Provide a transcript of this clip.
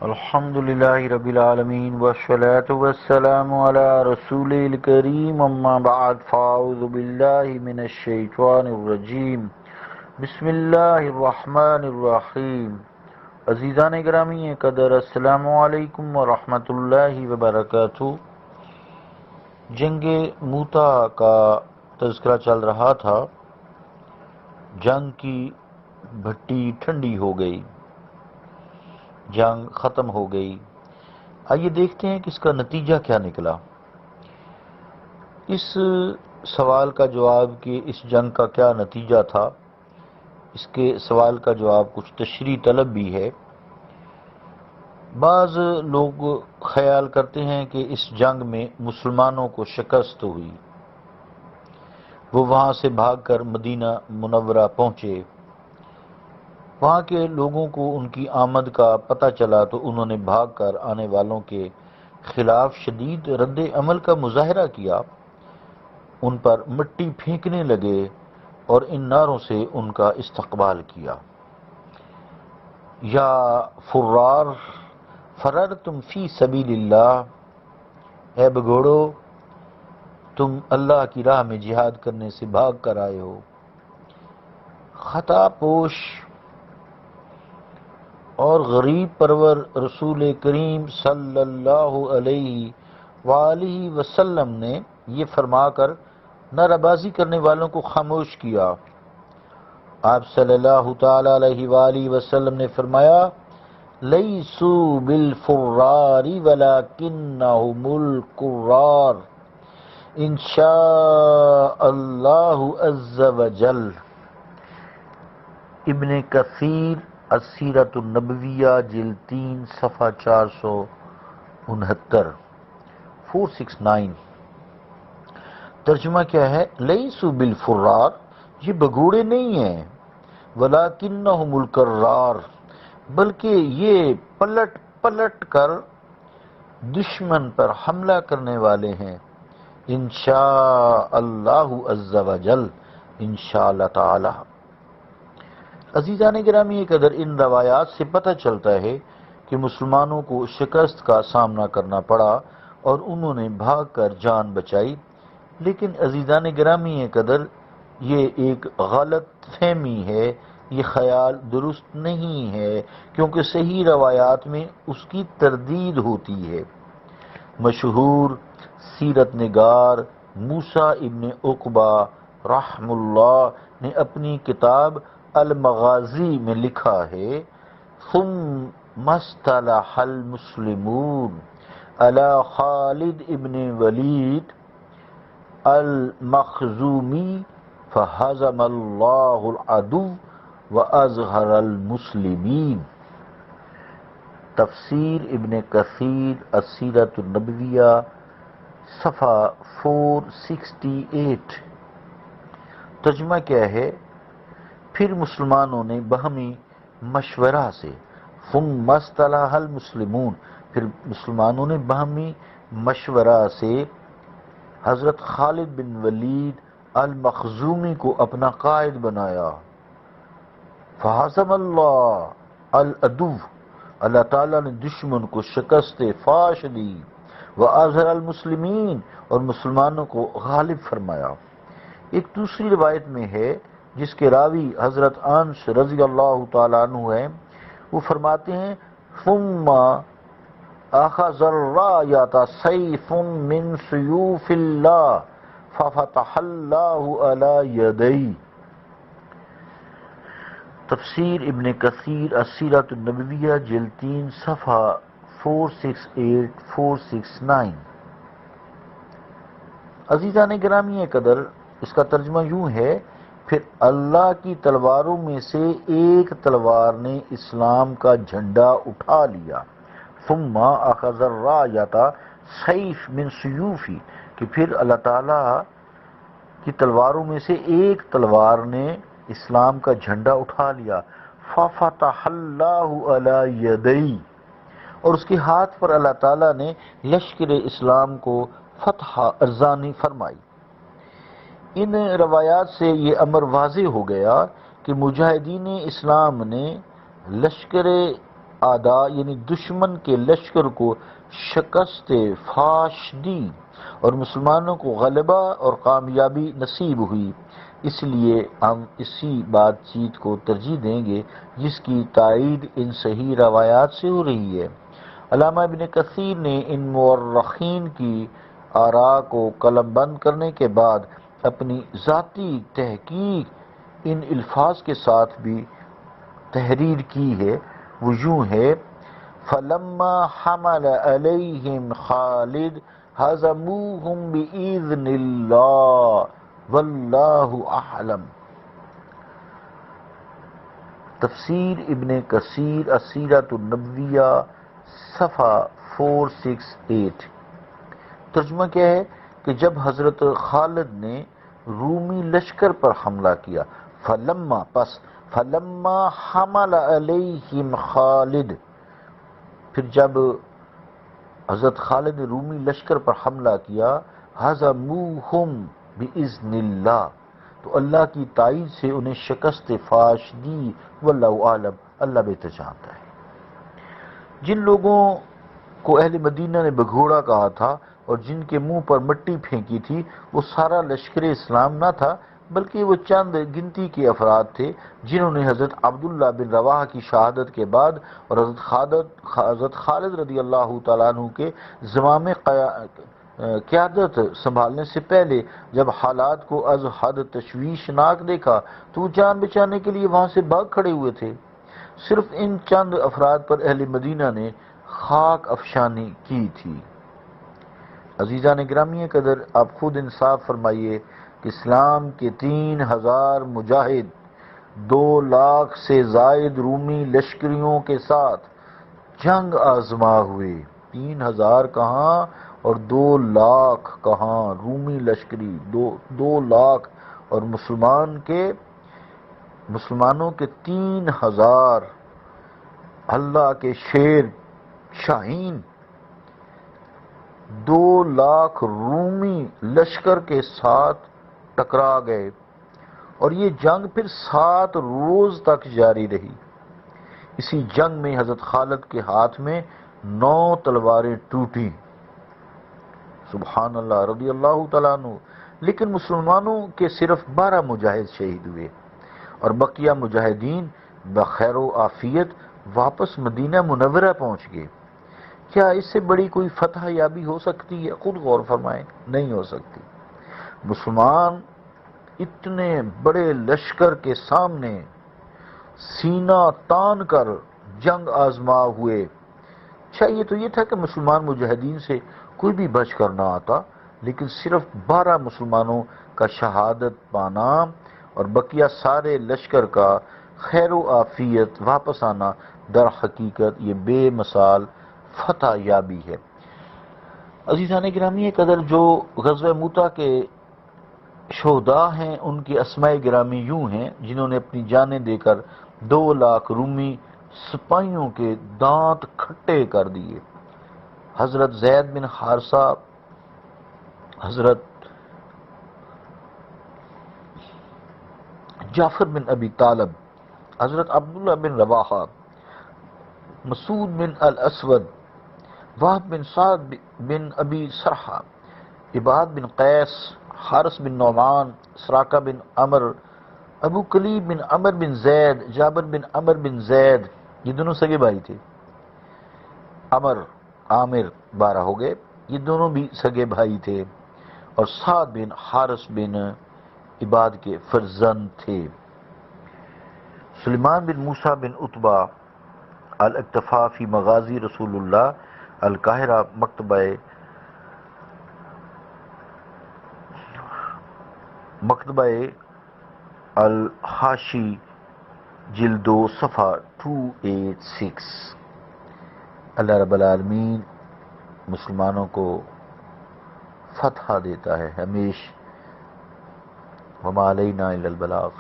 الحمد للہ رب العالمین والصلاة والسلام علی رسول الکریم اما بعد فاعوذ باللہ من الشیطان الرجیم بسم اللہ الرحمن الرحیم۔ عزیزان گرامی قدر، السلام علیکم ورحمۃ اللہ وبرکاتہ۔ جنگ موتا کا تذکرہ چل رہا تھا۔ جنگ کی بھٹی ٹھنڈی ہو گئی، جنگ ختم ہو گئی۔ آئیے دیکھتے ہیں کہ اس کا نتیجہ کیا نکلا۔ اس سوال کا جواب کہ اس جنگ کا کیا نتیجہ تھا، اس کے سوال کا جواب کچھ تشریح طلب بھی ہے۔ بعض لوگ خیال کرتے ہیں کہ اس جنگ میں مسلمانوں کو شکست ہوئی، وہ وہاں سے بھاگ کر مدینہ منورہ پہنچے۔ وہاں کے لوگوں کو ان کی آمد کا پتہ چلا تو انہوں نے بھاگ کر آنے والوں کے خلاف شدید رد عمل کا مظاہرہ کیا، ان پر مٹی پھینکنے لگے اور ان نعروں سے ان کا استقبال کیا: یا فرار فررتم فی سبیل اللہ، اے بگوڑو تم اللہ کی راہ میں جہاد کرنے سے بھاگ کر آئے ہو۔ خطا پوش اور غریب پرور رسول کریم صلی اللہ علیہ وآلہ وسلم نے یہ فرما کر نعرہ بازی کرنے والوں کو خاموش کیا۔ آپ صلی اللہ تعالی علیہ وآلہ وسلم نے فرمایا: لیسوا بالفرار ولکنہم القرار انشاء اللہ عز وجل۔ ابن کثیر السیرۃ النبویہ جلد 3 صفحہ 469 469۔ ترجمہ کیا ہے؟ لیسوا بالفرار، یہ بگوڑے نہیں ہیں، ولکنہم القرار، بلکہ یہ پلٹ پلٹ کر دشمن پر حملہ کرنے والے ہیں۔ انشاء اللہ عز وجل، انشاء اللہ تعالی۔ عزیزان گرامی قدر، ان روایات سے پتہ چلتا ہے کہ مسلمانوں کو شکست کا سامنا کرنا پڑا اور انہوں نے بھاگ کر جان بچائی۔ لیکن عزیزان گرامی قدر، یہ ایک غلط فہمی ہے، یہ خیال درست نہیں ہے، کیونکہ صحیح روایات میں اس کی تردید ہوتی ہے۔ مشہور سیرت نگار موسیٰ ابن عقبہ رحم اللہ نے اپنی کتاب المغازی میں لکھا ہے: ثم اصطلح المسلمون علی خالد ابن ولید المخزومی فہزم اللہ العدو واظہر المسلمین۔ تفسیر ابن کثیر السیرۃ النبویہ صفحہ 468۔ ترجمہ کیا ہے؟ پھر مسلمانوں نے باہمی مشورہ سے، ثم اصطلح المسلمون، پھر مسلمانوں نے باہمی مشورہ سے حضرت خالد بن ولید المخزومی کو اپنا قائد بنایا۔ فہزم اللہ العدو، اللہ تعالیٰ نے دشمن کو شکست فاش دی، وَأَظْهَرَ الْمُسْلِمِينَ، اور مسلمانوں کو غالب فرمایا۔ ایک دوسری روایت میں ہے، جس کے راوی حضرت انس رضی اللہ تعالیٰ عنہ ہیں، وہ فرماتے ہیں: ثم اخذ الراية سيف من سيوف الله ففتح الله على يديه۔ تفسیر ابن کثیر السیرۃ النبویہ جلد 3 صفحہ 468 469۔ عزیزان گرامی قدر، اس کا ترجمہ یوں ہے: پھر اللہ کی تلواروں میں سے ایک تلوار نے اسلام کا جھنڈا اٹھا لیا۔ ثم اخذ الراية سیف من سیوفی، کہ پھر اللہ تعالیٰ کی تلواروں میں سے ایک تلوار نے اسلام کا جھنڈا اٹھا لیا۔ ففتح اللہ علی یدیہ، اور اس کے ہاتھ پر اللہ تعالیٰ نے لشکر اسلام کو فتح ارزانی فرمائی۔ ان روایات سے یہ امر واضح ہو گیا کہ مجاہدین اسلام نے لشکر الاعداء یعنی دشمن کے لشکر کو شکست فاش دی اور مسلمانوں کو غلبہ اور کامیابی نصیب ہوئی، اس لیے ہم اسی بات چیت کو ترجیح دیں گے جس کی تائید ان صحیح روایات سے ہو رہی ہے۔ علامہ ابن کثیر نے ان مورخین کی آراء کو قلم بند کرنے کے بعد اپنی ذاتی تحقیق ان الفاظ کے ساتھ بھی تحریر کی ہے، وہ یوں ہے: فَلَمَّا حَمَلَ عَلَيْهِمْ خَالِدٌ هَزَمُوهُمْ بِإِذْنِ اللَّهِ وَاللَّهُ أَعْلَمُ۔ تفسیر ابن کثیر السیرۃ النبویہ صفحہ 468۔ ترجمہ کیا ہے کہ جب حضرت خالد نے رومی لشکر پر حملہ کیا، فلما حمل علیہم خالد، پھر جب حضرت خالد نے رومی لشکر پر حملہ کیا، ہزموہم باذن اللہ، تو اللہ کی تائید سے انہیں شکست فاش دی، واللہ عالم، اللہ بہتر جانتا ہے۔ جن لوگوں کو اہل مدینہ نے بگھوڑا کہا تھا اور جن کے منہ پر مٹی پھینکی تھی، وہ سارا لشکر اسلام نہ تھا، بلکہ وہ چند گنتی کے افراد تھے جنہوں نے حضرت عبداللہ بن رواحہ کی شہادت کے بعد اور حضرت خالد رضی اللہ تعالیٰ عنہ کے زمام قیادت سنبھالنے سے پہلے جب حالات کو از حد تشویشناک دیکھا تو وہ جان بچانے کے لیے وہاں سے بھاگ کھڑے ہوئے تھے۔ صرف ان چند افراد پر اہل مدینہ نے خاک افشانی کی تھی۔ عزیزان گرامی قدر، آپ خود انصاف فرمائیے کہ اسلام کے 3000 مجاہد 2 لاکھ سے زائد رومی لشکریوں کے ساتھ جنگ آزما ہوئے، 3000 کہاں اور 2 لاکھ کہاں، رومی لشکری 2 لاکھ اور مسلمانوں کے 3000 اللہ کے شیر شاہین 2 لاکھ رومی لشکر کے ساتھ ٹکرا گئے، اور یہ جنگ پھر 7 روز تک جاری رہی۔ اسی جنگ میں حضرت خالد کے ہاتھ میں 9 تلواریں ٹوٹیں، سبحان اللہ، رضی اللہ تعالیٰ عنہ، لیکن مسلمانوں کے صرف 12 مجاہد شہید ہوئے اور بقیہ مجاہدین بخیر و عافیت واپس مدینہ منورہ پہنچ گئے۔ کیا اس سے بڑی کوئی فتح یابی ہو سکتی ہے؟ خود غور فرمائیں، نہیں ہو سکتی۔ مسلمان اتنے بڑے لشکر کے سامنے سینہ تان کر جنگ آزما ہوئے۔ چاہیے تو یہ تھا کہ مسلمان مجاہدین سے کوئی بھی بچ کر نہ آتا، لیکن صرف 12 مسلمانوں کا شہادت پانا اور بقیہ سارے لشکر کا خیر و عافیت واپس آنا در حقیقت یہ بے مثال فتح یابی ہے۔ عزیزان گرامی قدر، جو غزوہ موتا کے شہداء ہیں ان کی اسماء گرامی یوں ہیں جنہوں نے اپنی جانیں دے کر 2 لاکھ رومی سپاہیوں کے دانت کھٹے کر دیے: حضرت زید بن حارثہ، حضرت جعفر بن ابی طالب، حضرت عبداللہ بن رواحہ، مسعود بن الاسود، وہب بن سعد بن ابی سرحہ، عباد بن قیس، حارث بن نعمان، سراقہ بن عمر، ابو کلیب بن عمر بن زید، جابر بن عمر بن زید، یہ دونوں سگے بھائی تھے۔ عامر 12 ہو گئے، یہ دونوں بھی سگے بھائی تھے، اور سعد بن حارث بن عباد کے فرزند تھے۔ سلیمان بن موسیٰ بن عتبہ، الاکتفاء فی مغازی رسول اللہ، القاہرہ، مکتبہ الحاشی، جلد 2، صفحہ 286۔ اللہ رب العالمین مسلمانوں کو فتح دیتا ہے ہمیشہ، وما علینا الا البلاغ۔